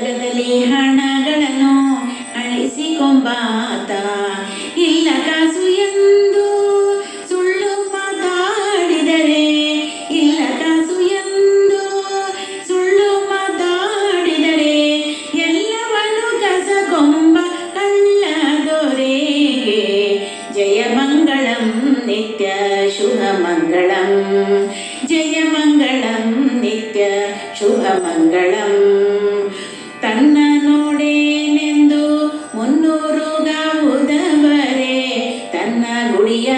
ಜಗದಲ್ಲಿ ಹಣಗಳನ್ನು ಅಳಿಸಿಕೊಂಬಾತ, ಇಲ್ಲ ಕಾಸು ಎಂದು ಸುಳ್ಳು ಮಾತಾಡಿದರೆ, ಇಲ್ಲ ಕಾಸು ಎಂದು ಸುಳ್ಳು ಮಾತಾಡಿದರೆ, ಎಲ್ಲವನ್ನು ಕಸಕೊಂಬ ಕಳ್ಳದೊರೆಗೆ ಜಯ ಮಂಗಳಂ ನಿತ್ಯ ಶುಭ ಮಂಗಳಂ, ಜಯ ಮಂಗಳಂ ನಿತ್ಯ ಶುಭ ಮಂಗಳಂ. ತನ್ನ ನೋಡೇನೆಂದು ಮುನ್ನೂರು ಗಾವುದವರೇ, ತನ್ನ ಗುಡಿಯ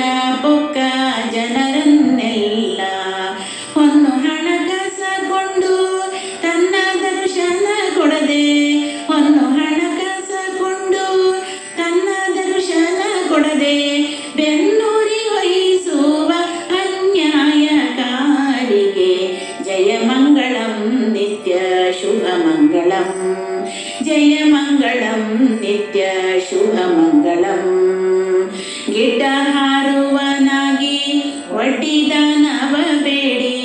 ಪೊಕ್ಕ ಜನರನ್ನೆಲ್ಲ ಹೊನ್ನು ಹಣ ಕಸಕೊಂಡು ತನ್ನ ದರ್ಶನ ಕೊಡದೆ, ಹೊನ್ನು ಹಣ ಕಸಕೊಂಡು ತನ್ನ ದರ್ಶನ ಕೊಡದೆ, ಬೆನ್ನೂರಿ ವಹಿಸುವ ಅನ್ಯಾಯಕಾರಿಗೆ ಜಯ ಮಂಗಳಂ ನಿತ್ಯ ಶುಭ ಮಂಗಳಂ, ಜಯ ಮಂಗಳಂ ನಿತ್ಯ ಶುಭ ಮಂಗಳಂ. ಗಿಡ್ಡ ಹಾರುವನಾಗಿ ಒಡ್ಡಿದಾನವ ಬೇಡಿ,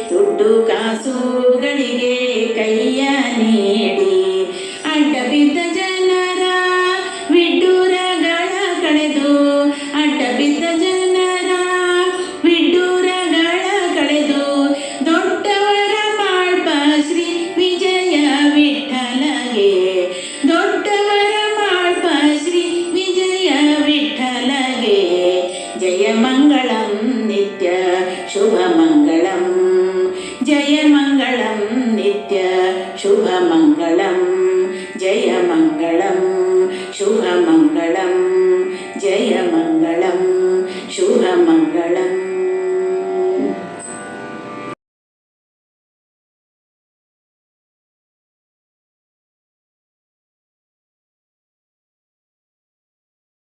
ದುಡ್ಡು ಕಾಸುಗಳಿಗೆ ಕೈಯ ನೀಡಿ, ಅಡ್ಡ ಬಿದ್ದ ಜನರ ವಿಡ್ಡೂರಗಳ ಕಳೆದು, ಅಡ್ಡ ಬಿದ್ದ ಜನರ ವಿಡ್ಡೂರಗಳ ಕಳೆದು, ದೊಡ್ಡವರ ಮಾಳ್ಪ ಶ್ರೀ ವಿಜಯ ವಿಠಲಗೆ, ದೊಡ್ಡವರ ಮಾಳ್ಪ ಶ್ರೀ ವಿಜಯ ವಿಠಲಗೆ ಜಯ ಮಂಗಳಂ ನಿತ್ಯ ಶುಭ ಮಂಗಳಂ.